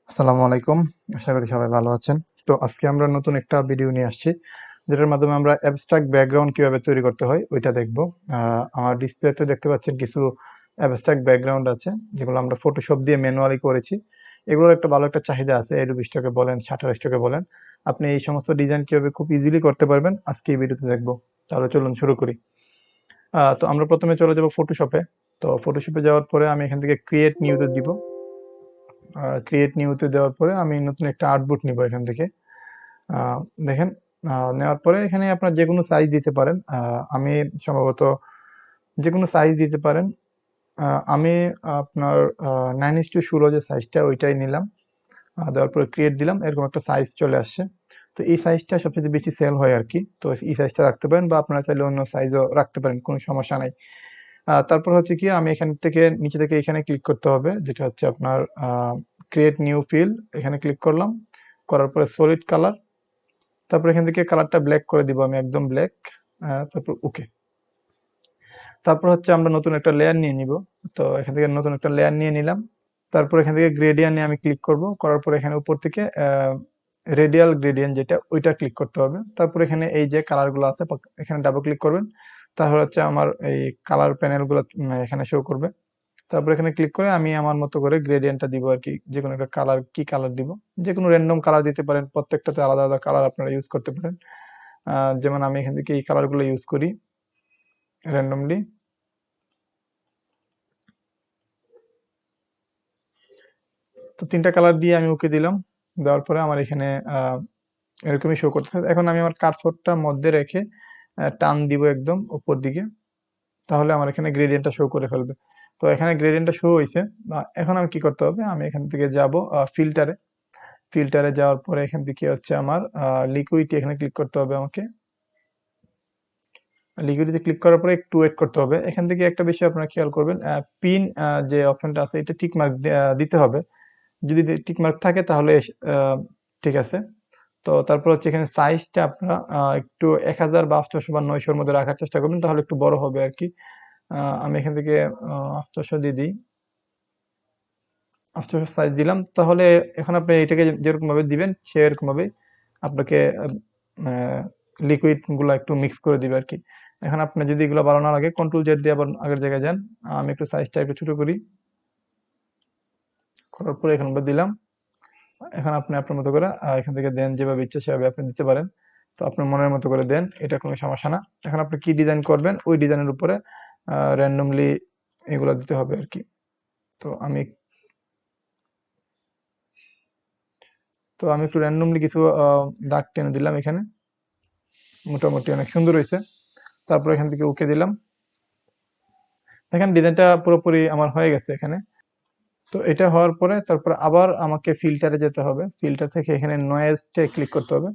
আসসালামু আলাইকুম। আশা করি সবাই ভালো আছেন। তো আজকে আমরা নতুন একটা ভিডিও নিয়ে আসছি, যেটার মাধ্যমে আমরা অ্যাবস্ট্রাক্ট ব্যাকগ্রাউন্ড কিভাবে তৈরি করতে হয় ওইটা দেখব। আমার ডিসপ্লেতে দেখতে পাচ্ছেন কিছু অ্যাবস্ট্রাক্ট ব্যাকগ্রাউন্ড আছে, যেগুলো আমরা ফটোশপ দিয়ে ম্যানুয়ালি করেছি। এগুলোর একটা ভালো একটা চাহিদা আছে, এডোবি স্টকে বলেন, শাটারস্টকে বলেন। আপনি এই সমস্ত ডিজাইন কিভাবে খুব ইজিলি করতে পারবেন আজকে এই ভিডিওতে দেখব। তাহলে চলুন শুরু করি। তো আমরা প্রথমে চলে যাব ফটোশপে। তো ফটোশপে যাওয়ার পরে আমি এখান থেকে ক্রিয়েট নিউতে দিব। ক্রিয়েট নিউতে দেওয়ার পরে আমি নতুন একটা আর্টবোর্ড নিব এখান থেকে। আহ, দেখেন, নেওয়ার পরে এখানে আপনার যে কোনো সাইজ দিতে পারেন। আমি সম্ভবত যে কোনো সাইজ দিতে পারেন। আমি আপনার 9:16 যে সাইজটা ওইটাই নিলাম। দেওয়ার পরে ক্রিয়েট দিলাম, এরকম একটা সাইজ চলে আসছে। তো এই সাইজটা সবচেয়ে বেশি সেল হয় আর কি। তো এই সাইজটা রাখতে পারেন, বা আপনারা চাইলে অন্য সাইজও রাখতে পারেন, কোনো সমস্যা নাই। তারপর হচ্ছে কি, আমি এখান থেকে নিচে থেকে এখানে ক্লিক করতে হবে, যেটা হচ্ছে আপনার ক্রিয়েট নিউ ফিল। এখানে ক্লিক করলাম, করার পরে সলিড কালার। তারপর এখান থেকে কালারটা ব্ল্যাক করে দিব, আমি একদম ব্ল্যাক। তারপর ওকে। তারপর হচ্ছে আমরা নতুন একটা লেয়ার নিয়ে নিব। তো এখান থেকে নতুন একটা লেয়ার নিয়ে নিলাম। তারপর এখান থেকে গ্রেডিয়েন্ট নিয়ে আমি ক্লিক করব, করার পর এখানে উপর থেকে রেডিয়াল গ্রেডিয়েন্ট যেটা, ওইটা ক্লিক করতে হবে। তারপর এখানে এই যে কালারগুলো আছে, এখানে ডাবল ক্লিক করবেন। তাহলে হচ্ছে আমার এই কালার প্যানেলগুলো এখানে শো করবে। তারপর এখানে ক্লিক করে আমি আমার মতো করে গ্রেডিয়েন্টটা দিব আর কি। যে কোনো একটা কালার, কি কালার দিব, যে কোনো র্যান্ডম কালার দিতে পারেন, প্রত্যেকটাতে আলাদা আলাদা কালার আপনারা ইউজ করতে পারেন। যেমন আমি এখান থেকে এই কালারগুলো ইউজ করি র্যান্ডমলি। তো তিনটা কালার দিয়ে আমি ওকে দিলাম। দেওয়ার পরে আমার এখানে এরকমই শো করতেছে। এখন আমি আমার কার্সরটা মধ্যে রেখে টান দিব একদম উপর দিকে, তাহলে আমার এখানে গ্রেডিয়েন্টটা শো করে ফেলবে। তো এখানে গ্রেডিয়েন্টটা শো হয়েছে। এখন আমি কি করতে হবে, আমি এখান থেকে যাব ফিল্টারে। ফিল্টারে যাওয়ার পরে এখান থেকে হচ্ছে আমার লিকুইড, এখানে ক্লিক করতে হবে আমাকে। লিকুইডিতে ক্লিক করার পরে একটু ওয়েট করতে হবে। এখান থেকে একটা বিষয় আপনারা খেয়াল করবেন, পিন যে অপশনটা আছে এটা টিক মার্ক দিতে হবে। যদি টিক মার্ক থাকে তাহলে ঠিক আছে। তো তারপর হচ্ছে এখানে সাইজটা আপনারা একটু 1000 বা 800 বা 900-র মধ্যে রাখার চেষ্টা করবেন, তাহলে একটু বড় হবে আর কি। আমি এখান থেকে 800 দিয়ে দিই। 800 সাইজ দিলাম। তাহলে এখন আপনি এটাকে যেরকম ভাবে দিবেন সেরকম ভাবে আপনাকে লিকুইড গুলা একটু মিক্স করে দিবে আর কি। এখন আপনার যদি এগুলো ভালো না লাগে, কন্ট্রোল জেড দিয়ে আবার আগের জায়গায় যান। আমি একটু সাইজটা একটু ছোট করি, করার পরে এখানে দিলাম। এখন আপনি আপনার মতো করে এখান থেকে দেন, যেভাবে ইচ্ছা সেভাবে আপনি দিতে পারেন। তো আপনার মনের মতো করে দেন, এটা কোনো সমস্যা না। এখন আপনি কি ডিজাইন করবেন ওই ডিজাইনের উপরে র্যান্ডমলি এগুলো দিতে হবে আর কি। তো আমি একটু র্যান্ডমলি কিছু দাগ টেনে দিলাম এখানে। মোটামুটি অনেক সুন্দর হয়েছে। তারপর এখান থেকে ওকে দিলাম। দেখেন ডিজাইনটা পুরোপুরি আমার হয়ে গেছে এখানে। তো এটা হওয়ার পরে তারপর আবার আমাকে ফিল্টারে যেতে হবে। ফিল্টার থেকে এখানে নয়েজটা ক্লিক করতে হবে।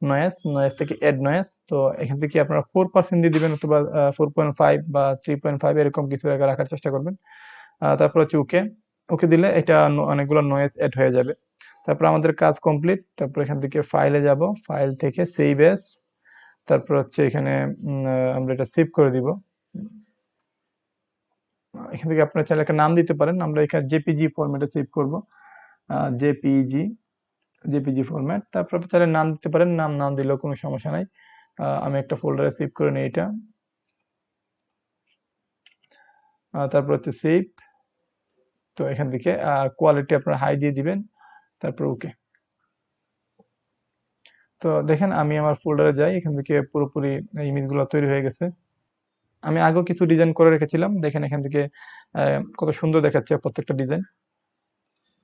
নয়েজ থেকে অ্যাড নয়েজ। তো এখান থেকে আপনারা 4% দিয়ে দিবেন, অথবা 4.5 বা 3.5 এরকম কিছু রাখার চেষ্টা করবেন। তারপর হচ্ছে ওকে। ওকে দিলে এটা অনেকগুলো নয়েজ অ্যাড হয়ে যাবে। তারপর আমাদের কাজ কমপ্লিট। তারপর এখান থেকে ফাইলে যাব, ফাইল থেকে সেভ এস। তারপর হচ্ছে এখানে আমরা এটা সেভ করে দিব। এখান থেকে আপনারা চাইলে একটা নাম দিতে পারেন। আমরা এখানে জেপিজি ফরম্যাটে সেভ করব। JPG JPG format. তারপর আপনি চাইলে নাম দিতে পারেন, নাম দিলেও কোনো সমস্যা নাই। আমি একটা ফোল্ডারে সেভ করে নিই এটা। তারপর হচ্ছে সেভ। তো এখান থেকে কোয়ালিটি আপনারা হাই দিয়ে দিবেন, তারপর ওকে। তো দেখেন আমি আমার ফোল্ডারে যাই, এখান থেকে পুরোপুরি ইমেজগুলো তৈরি হয়ে গেছে। আমি আগেও কিছু ডিজাইন করে রেখেছিলাম, দেখেন এখান থেকে কত সুন্দর দেখাচ্ছে প্রত্যেকটা ডিজাইন।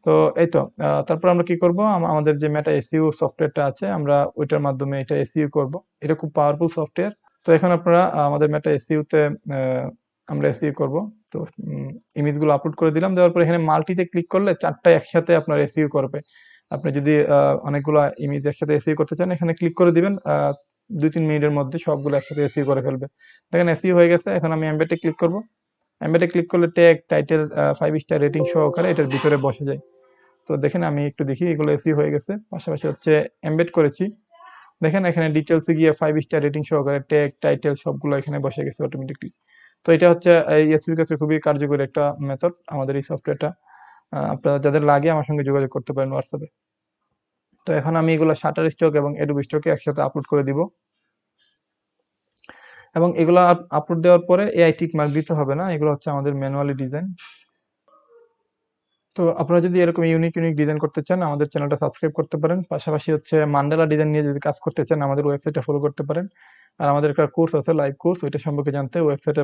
তো এই তো তারপর আমরা কি করব, আমাদের যে মেটা এসইও সফটওয়্যারটা আছে, আমরা ওইটার মাধ্যমে এটা এসইও করব। এটা খুব পাওয়ারফুল সফটওয়্যার। তো এখন আপনারা আমাদের মেটা এসইও তে আমরা এসইও করব। তো ইমেজগুলো আপলোড করে দিলাম। দেওয়ার পর এখানে মাল্টিতে ক্লিক করলে 4টা একসাথে আপনার এসইও করবে। আপনি যদি অনেকগুলো ইমেজ একসাথে এসইও করতে চান, এখানে ক্লিক করে দিবেন। 2-3 মিনিটের মধ্যে সবগুলো একসাথে এসইও করে ফেলবে। দেখেন এসইও হয়ে গেছে। এখন আমি এমবেডে ক্লিক করব। এমবেডে ক্লিক করলে ট্যাগ, টাইটেল, 5 স্টার রেটিং সহকারে এটার ভিতরে বসে যায়। তো দেখেন আমি একটু দেখি, এগুলো এসইও হয়ে গেছে। পাশাপাশি হচ্ছে এমবেড করেছি। দেখেন এখানে ডিটেলসে গিয়ে 5 স্টার রেটিং সহকারে ট্যাগ, টাইটেল সবগুলো এখানে বসে গেছে অটোমেটিকলি। তো এটা হচ্ছে এই এসইওর ক্ষেত্রে খুবই কার্যকরী একটা মেথড আমাদের এই সফটওয়্যারটা। আপনারা যাদের লাগে আমার সঙ্গে যোগাযোগ করতে পারেন হোয়াটসঅ্যাপে। তো এখন আমি এগুলো Shutterstock এবং Adobe Stock এ একসাথে আপলোড করে দিব। এবং এগুলা আপলোড দেওয়ার পরে AI টিক মার্ক দিতে হবে না। এগুলো হচ্ছে আমাদের ম্যানুয়ালি ডিজাইন। তো আপনারা যদি এরকম ইউনিক ডিজাইন করতে চান আমাদের চ্যানেলটা সাবস্ক্রাইব করতে পারেন। পাশাপাশি হচ্ছে মান্ডালা ডিজাইন নিয়ে যদি কাজ করতে চান আমাদের ওয়েবসাইটটা ফলো করতে পারেন। আর আমাদের একটা কোর্স আছে লাইভ কোর্স, ওইটা সম্পর্কে জানতে ওয়েবসাইটে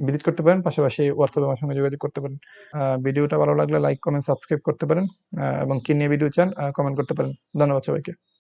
ভিজিট করতে পারেন। পাশাপাশি হোয়াটসঅ্যাপে আমার সঙ্গে যোগাযোগ করতে পারেন। ভিডিওটা ভালো লাগলে লাইক, কমেন্ট, সাবস্ক্রাইব করতে পারেন এবং কি নিয়ে ভিডিও চান কমেন্ট করতে পারেন। ধন্যবাদ সবাইকে।